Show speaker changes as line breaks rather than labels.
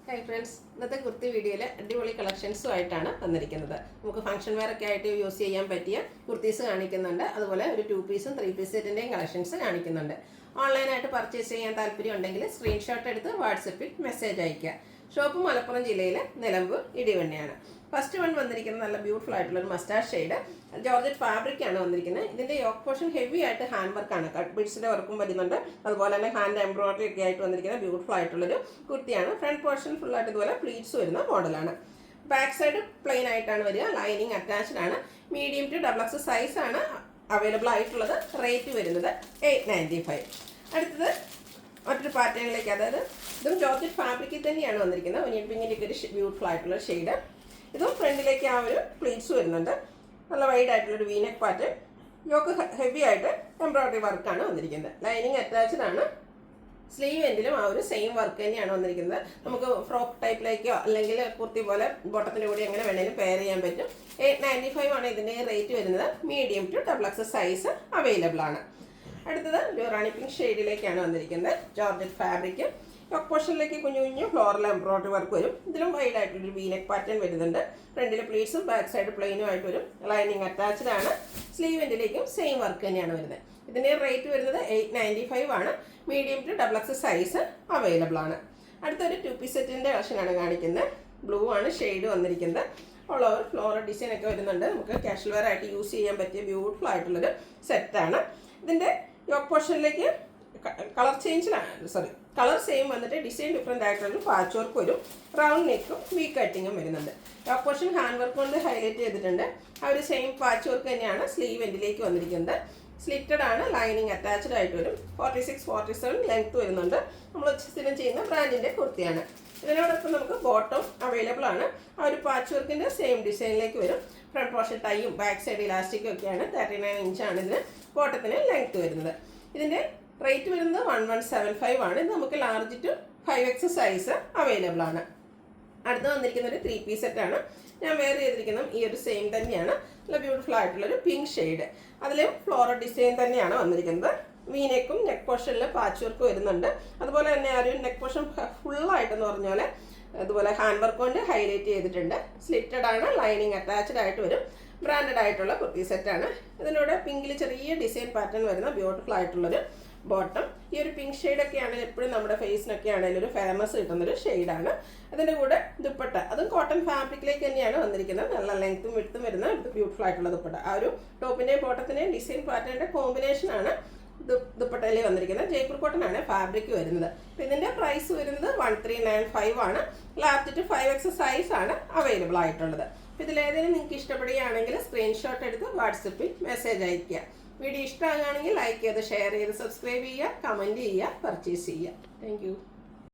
Hi friends, ഇന്നത്തെ കുർത്തി വീഡിയോയിൽ അടിപൊളി കളക്ഷൻസുമായിട്ടാണ് വന്നിരിക്കുന്നത്. നമുക്ക് ഫംഗ്ഷൻ വെയർ ഒക്കെ ആയിട്ട് യൂസ് ചെയ്യാൻ പറ്റിയ കുർത്തീസ് കാണിക്കുന്നുണ്ട്. അതുപോലെ ഒരു 2 പീസും 3 പീസ് സെറ്റിൻ്റെയും കളക്ഷൻസ് കാണിക്കുന്നുണ്ട്. ഓൺലൈനായിട്ട് പർച്ചേസ് ചെയ്യാൻ താല്പര്യം ഉണ്ടെങ്കിൽ സ്ക്രീൻഷോട്ട് എടുത്ത് വാട്സപ്പിൽ മെസ്സേജ് അയയ്ക്കുക. ഷോപ്പ് മലപ്പുറം ജില്ലയിലെ നിലമ്പൂർ ഇടിവണ്ണയാണ്. ഫസ്റ്റ് വൺ വന്നിരിക്കുന്നത് നല്ല ബ്യൂട്ടിഫുൾ ആയിട്ടുള്ള ഒരു മസ്റ്റാർഡ് ഷെയ്ഡ് ജോർജറ്റ് ഫാബ്രിക് ആണ് വന്നിരിക്കുന്നത്. ഇതിൻ്റെ യോക്ക് പോർഷൻ ഹെവി ആയിട്ട് ഹാൻഡ് വർക്കാണ്, കട്ട് ബീഡ്സിൻ്റെ വർക്കും വരുന്നുണ്ട്. അതുപോലെ തന്നെ ഹാൻഡ് എംബ്രോയിഡറി ഒക്കെ ആയിട്ട് വന്നിരിക്കുന്ന ബ്യൂട്ടിഫുൾ ആയിട്ടുള്ളൊരു കുർത്തിയാണ്. ഫ്രണ്ട് പോർഷൻ ഫുള്ളായിട്ട് ഇതുപോലെ പ്ലീറ്റ്സ് വരുന്ന മോഡലാണ്. ബാക്ക് സൈഡ് പ്ലെയിൻ ആയിട്ടാണ് വരിക. ലൈനിങ് അറ്റാച്ച്ഡ് ആണ്. മീഡിയം ടു XXL സൈസ് ആണ് അവൈലബിൾ ആയിട്ടുള്ളത്. റേറ്റ് വരുന്നത് 895. അടുത്തത് മറ്റൊരു പാറ്റേണിലേക്ക്, അതായത് ഇതും ജോർജറ്റ് ഫാബ്രിക്കിൽ തന്നെയാണ് വന്നിരിക്കുന്നത്. ഒനിയൻ പിങ്കിൻ്റെ ഒരു ബ്യൂട്ടിഫുൾ ആയിട്ടുള്ള ഷെയ്ഡ്. ഇതും ഫ്രണ്ടിലേക്ക് ആ ഒരു പ്ലീറ്റ്സ് വരുന്നുണ്ട്. നല്ല വൈഡ് ആയിട്ടുള്ളൊരു വീനെക്ക് പാറ്റേൺ. യോക്ക് ഹെവി ആയിട്ട് എംബ്രോയിഡറി വർക്കാണ് വന്നിരിക്കുന്നത്. ലൈനിങ് അറ്റാച്ച്ഡ് ആണ്. സ്ലീവ് എൻഡിലും ആ ഒരു സെയിം വർക്ക് തന്നെയാണ് വന്നിരിക്കുന്നത്. നമുക്ക് ഫ്രോക്ക് ടൈപ്പിലേക്കോ അല്ലെങ്കിൽ കുർത്തി പോലെ ബോട്ടത്തിൻ്റെ കൂടി എങ്ങനെ വേണമെങ്കിലും പെയർ ചെയ്യാൻ പറ്റും. 895 ആണ് ഇതിൻ്റെ റേറ്റ് വരുന്നത്. Medium to XXL size available ആണ്. അടുത്തത് ഒരു റാണി പിങ്ക് ഷെയ്ഡിലേക്കാണ് വന്നിരിക്കുന്നത്. Georgette fabric. യോക്ക് പോർഷനിലേക്ക് കുഞ്ഞു കുഞ്ഞു ഫ്ലോറൽ എംബ്രോയിഡറി വർക്ക് വരും. ഇതിലും വൈഡ് ആയിട്ടൊരു വീനെക്ക് പാറ്റേൺ വരുന്നുണ്ട്. ഫ്രണ്ടിൽ പ്ലീറ്റ്സും ബാക്ക് സൈഡ് പ്ലെയിനും ആയിട്ട് വരും. ലൈനിങ് അറ്റാച്ച്ഡ് ആണ്. സ്ലീവ് എൻഡിലേക്കും സെയിം വർക്ക് തന്നെയാണ് വരുന്നത്. ഇതിൻ്റെ റേറ്റ് വരുന്നത് 895 ആണ്. Medium to XXL size available ആണ്. അടുത്തൊരു 2 പീസ് സെറ്റിൻ്റെ കളക്ഷനാണ് കാണിക്കുന്നത്. ബ്ലൂ ആണ് ഷെയ്ഡ് വന്നിരിക്കുന്നത്. ഓൾ ഓവർ ഫ്ലോറൽ ഡിസൈൻ ഒക്കെ വരുന്നുണ്ട്. നമുക്ക് കാഷ്വൽ വെയർ ആയിട്ട് യൂസ് ചെയ്യാൻ പറ്റിയ ബ്യൂട്ടിഫുൾ ആയിട്ടുള്ളൊരു സെറ്റാണ്. ഇതിൻ്റെ യോക്ക് പോർഷനിലേക്ക് കളർ സെയിം വന്നിട്ട് ഡിസൈൻ ഡിഫറെൻ്റ് ആയിട്ടുള്ള പാച്ച് വർക്ക് വരും. റൗണ്ട് നെക്കും വി കട്ടിങ്ങും വരുന്നുണ്ട്. യോക്ക് പോർഷൻ ഹാൻഡ് വർക്ക് കൊണ്ട് ഹൈലൈറ്റ് ചെയ്തിട്ടുണ്ട്. ആ ഒരു സെയിം പാച്ച് വർക്ക് തന്നെയാണ് സ്ലീവ് എൻഡിലേക്ക് വന്നിരിക്കുന്നത്. സ്ലിറ്റഡ് ആണ്. ലൈനിങ് അറ്റാച്ച്ഡ് ആയിട്ട് വരും. 46-47 ലെങ്ത് വരുന്നുണ്ട്. നമ്മൾ സ്ഥിരം ചെയ്യുന്ന ബ്രാൻഡിൻ്റെ കുർത്തിയാണ്. ഇതിനോടൊപ്പം നമുക്ക് ബോട്ടം അവൈലബിൾ ആണ്. ആ ഒരു പാച്ച് വർക്കിൻ്റെ സെയിം ഡിസൈനിലേക്ക് വരും. ഫ്രണ്ട് പോർഷൻ ടൈയും ബാക്ക് സൈഡ് ഇലാസ്റ്റിക്കും ഒക്കെയാണ്. 39 ഇഞ്ചാണ് ഇതിന് ബോട്ടത്തിന് ലെങ്ത് വരുന്നത്. ഇതിൻ്റെ റേറ്റ് വരുന്നത് 1175 ആണ്. ഇത് നമുക്ക് large to 5XL size available ആണ്. അടുത്ത് വന്നിരിക്കുന്ന ഒരു 3 പീസ് സെറ്റാണ്. ഞാൻ വെയർ ചെയ്തിരിക്കുന്നത് ഈ ഒരു സെയിം തന്നെയാണ്. നല്ല ബ്യൂട്ടിഫുൾ ആയിട്ടുള്ളൊരു പിങ്ക് ഷെയ്ഡ്. അതിലും ഫ്ലോറൽ ഡിസൈൻ തന്നെയാണ് വന്നിരിക്കുന്നത്. വീനെക്കും നെക്ക് പോർഷനിൽ പാച്ച് വർക്ക് വരുന്നുണ്ട്. അതുപോലെ തന്നെ ആ ഒരു നെക്ക് പോർഷൻ ഫുള്ളായിട്ടെന്ന് പറഞ്ഞാൽ അതുപോലെ ഹാൻഡ് വർക്ക് കൊണ്ട് ഹൈലൈറ്റ് ചെയ്തിട്ടുണ്ട്. സ്ലിറ്റഡ് ആണ്. ലൈനിങ് അറ്റാച്ച്ഡ് ആയിട്ട് വരും. ബ്രാൻഡഡ് ആയിട്ടുള്ള കുർത്തി സെറ്റാണ്. ഇതിലൂടെ പിങ്കിൽ ചെറിയ ഡിസൈൻ പാറ്റേൺ വരുന്ന ബ്യൂട്ടിഫുൾ ആയിട്ടുള്ളൊരു ബോട്ടം. ഈ ഒരു പിങ്ക് ഷെയ്ഡൊക്കെ ആണെങ്കിൽ എപ്പോഴും നമ്മുടെ ഫേസിനൊക്കെ ആണെങ്കിലും ഒരു ഫേമസ് കിട്ടുന്നൊരു ഷെയ്ഡാണ്. അതിൻ്റെ കൂടെ ദുപ്പട്ട, അതും കോട്ടൺ ഫാബ്രിക്കിലേക്ക് തന്നെയാണ് വന്നിരിക്കുന്നത്. നല്ല ലെങ്ത്തും വിഡ്ത്തും വരുന്ന ബ്യൂട്ടിഫുൾ ആയിട്ടുള്ള ദുപ്പട്ട. ആ ഒരു ടോപ്പിൻ്റെയും ബോട്ടത്തിൻ്റെയും ഡിസൈൻ പാറ്റേണിൻ്റെ കോമ്പിനേഷനാണ് ദുപ്പട്ടയിൽ വന്നിരിക്കുന്നത്. ജയ്പൂർ കോട്ടൺ ആണ് ഫാബ്രിക് വരുന്നത്. അപ്പം ഇതിൻ്റെ പ്രൈസ് വരുന്നത് 1395 ആണ്. ലാർജ് ടു 5XL സൈസ് ആണ് അവൈലബിൾ ആയിട്ടുള്ളത്. അപ്പം ഇതിലേതെങ്കിലും നിങ്ങൾക്ക് ഇഷ്ടപ്പെടുകയാണെങ്കിൽ സ്ക്രീൻഷോട്ട് എടുത്ത് വാട്സപ്പിൽ മെസ്സേജ് അയയ്ക്കുക. വീഡിയോ ഇഷ്ടമാകുകയാണെങ്കിൽ ലൈക്ക് ചെയ്ത് ഷെയർ ചെയ്ത് സബ്സ്ക്രൈബ് ചെയ്യുക, കമൻറ്റ് ചെയ്യുക, പർച്ചേസ് ചെയ്യുക. താങ്ക്